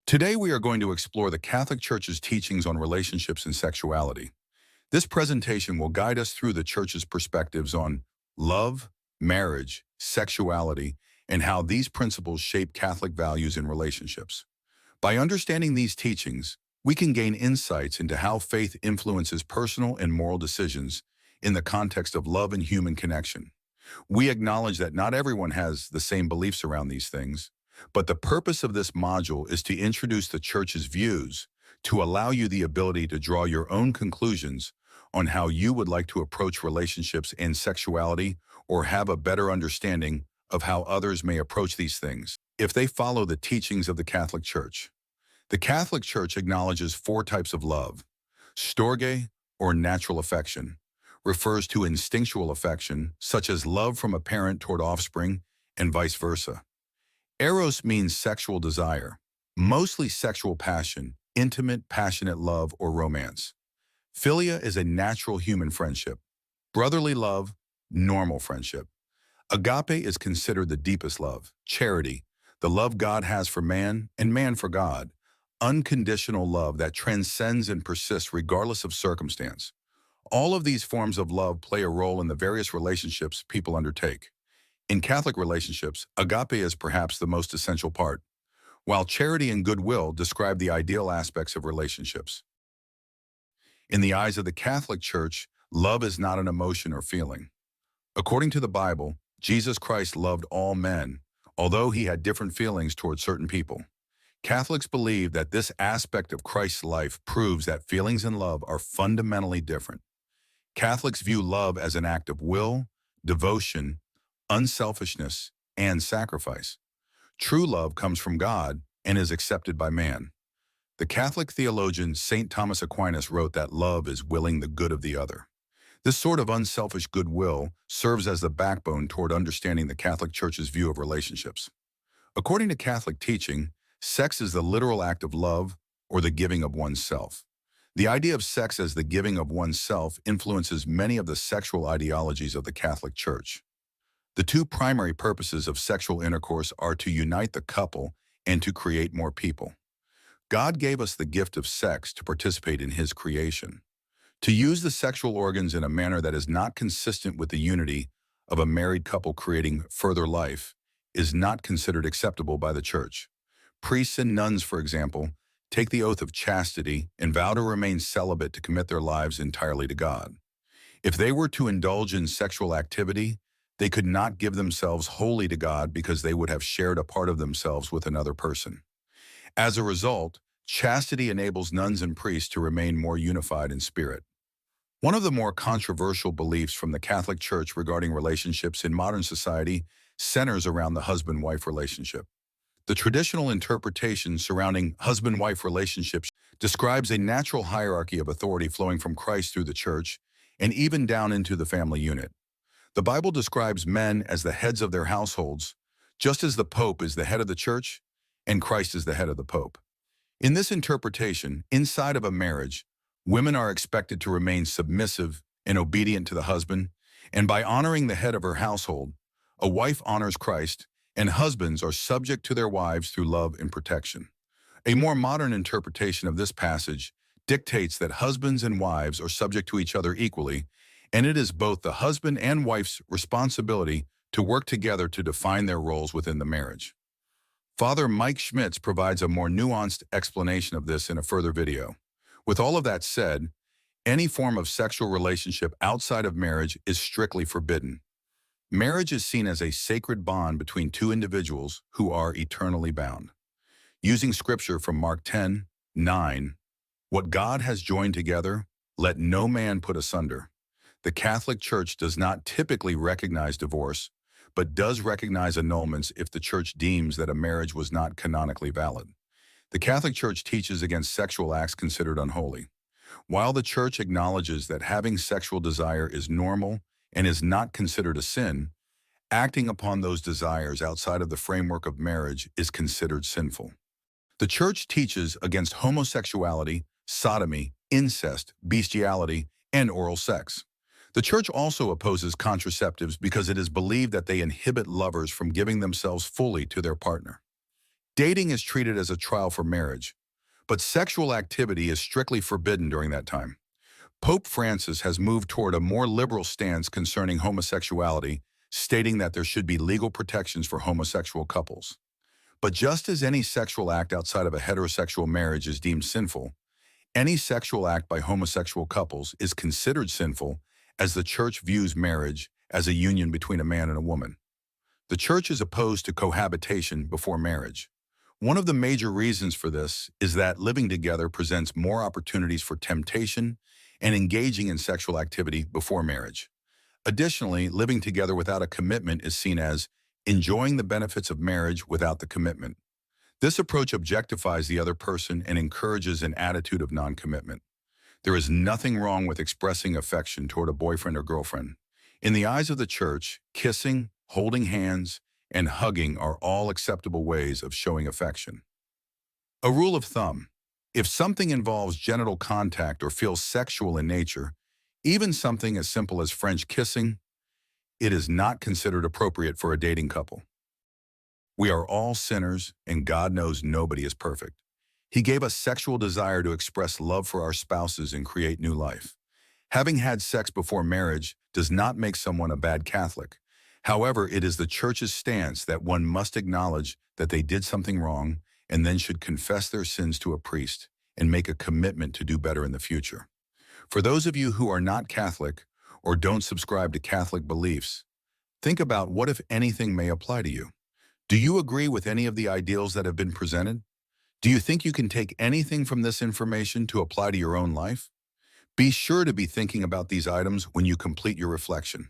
Today we are going to explore the Catholic Church's teachings on relationships and sexuality. This presentation will guide us through the Church's perspectives on love, marriage, sexuality, and how these principles shape Catholic values in relationships. By understanding these teachings, we can gain insights into how faith influences personal and moral decisions in the context of love and human connection. We acknowledge that not everyone has the same beliefs around these things, but the purpose of this module is to introduce the Church's views to allow you the ability to draw your own conclusions on how you would like to approach relationships and sexuality, or have a better understanding of how others may approach these things if they follow the teachings of the Catholic Church. The Catholic Church acknowledges four types of love. Storge, or natural affection, refers to instinctual affection, such as love from a parent toward offspring, and vice versa. Eros means sexual desire, mostly sexual passion, intimate, passionate love, or romance. Philia is a natural human friendship. Brotherly love, normal friendship. Agape is considered the deepest love. Charity, the love God has for man and man for God. Unconditional love that transcends and persists regardless of circumstance. All of these forms of love play a role in the various relationships people undertake. In Catholic relationships, agape is perhaps the most essential part, while charity and goodwill describe the ideal aspects of relationships. In the eyes of the Catholic Church, love is not an emotion or feeling. According to the Bible, Jesus Christ loved all men, although he had different feelings toward certain people. Catholics believe that this aspect of Christ's life proves that feelings and love are fundamentally different. Catholics view love as an act of will, devotion, unselfishness, and sacrifice. True love comes from God and is accepted by man. The Catholic theologian St. Thomas Aquinas wrote that love is willing the good of the other. This sort of unselfish goodwill serves as the backbone toward understanding the Catholic Church's view of relationships. According to Catholic teaching, sex is the literal act of love or the giving of oneself. The idea of sex as the giving of oneself influences many of the sexual ideologies of the Catholic Church. The two primary purposes of sexual intercourse are to unite the couple and to create more people. God gave us the gift of sex to participate in his creation. To use the sexual organs in a manner that is not consistent with the unity of a married couple creating further life is not considered acceptable by the Church. Priests and nuns, for example, take the oath of chastity and vow to remain celibate to commit their lives entirely to God. If they were to indulge in sexual activity, they could not give themselves wholly to God because they would have shared a part of themselves with another person. As a result, chastity enables nuns and priests to remain more unified in spirit. One of the more controversial beliefs from the Catholic Church regarding relationships in modern society centers around the husband-wife relationship. The traditional interpretation surrounding husband-wife relationships describes a natural hierarchy of authority flowing from Christ through the Church and even down into the family unit. The Bible describes men as the heads of their households, just as the Pope is the head of the Church and Christ is the head of the Pope. In this interpretation, inside of a marriage, women are expected to remain submissive and obedient to the husband, and by honoring the head of her household, a wife honors Christ, and husbands are subject to their wives through love and protection. A more modern interpretation of this passage dictates that husbands and wives are subject to each other equally, and it is both the husband and wife's responsibility to work together to define their roles within the marriage. Father Mike Schmitz provides a more nuanced explanation of this in a further video. With all of that said, any form of sexual relationship outside of marriage is strictly forbidden. Marriage is seen as a sacred bond between two individuals who are eternally bound. Using scripture from Mark 10:9, "What God has joined together, let no man put asunder." The Catholic Church does not typically recognize divorce, but does recognize annulments if the Church deems that a marriage was not canonically valid. The Catholic Church teaches against sexual acts considered unholy. While the Church acknowledges that having sexual desire is normal and is not considered a sin, acting upon those desires outside of the framework of marriage is considered sinful. The Church teaches against homosexuality, sodomy, incest, bestiality, and oral sex. The Church also opposes contraceptives because it is believed that they inhibit lovers from giving themselves fully to their partner. Dating is treated as a trial for marriage, but sexual activity is strictly forbidden during that time. Pope Francis has moved toward a more liberal stance concerning homosexuality, stating that there should be legal protections for homosexual couples. But just as any sexual act outside of a heterosexual marriage is deemed sinful, any sexual act by homosexual couples is considered sinful, as the church views marriage as a union between a man and a woman. The church is opposed to cohabitation before marriage. One of the major reasons for this is that living together presents more opportunities for temptation and engaging in sexual activity before marriage. Additionally, living together without a commitment is seen as enjoying the benefits of marriage without the commitment. This approach objectifies the other person and encourages an attitude of non-commitment. There is nothing wrong with expressing affection toward a boyfriend or girlfriend. In the eyes of the church, kissing, holding hands, and hugging are all acceptable ways of showing affection. A rule of thumb: if something involves genital contact or feels sexual in nature, even something as simple as French kissing, it is not considered appropriate for a dating couple. We are all sinners, and God knows nobody is perfect. He gave us sexual desire to express love for our spouses and create new life. Having had sex before marriage does not make someone a bad Catholic. However, it is the church's stance that one must acknowledge that they did something wrong and then should confess their sins to a priest and make a commitment to do better in the future. For those of you who are not Catholic or don't subscribe to Catholic beliefs, think about what, if anything, may apply to you. Do you agree with any of the ideals that have been presented? Do you think you can take anything from this information to apply to your own life? Be sure to be thinking about these items when you complete your reflection.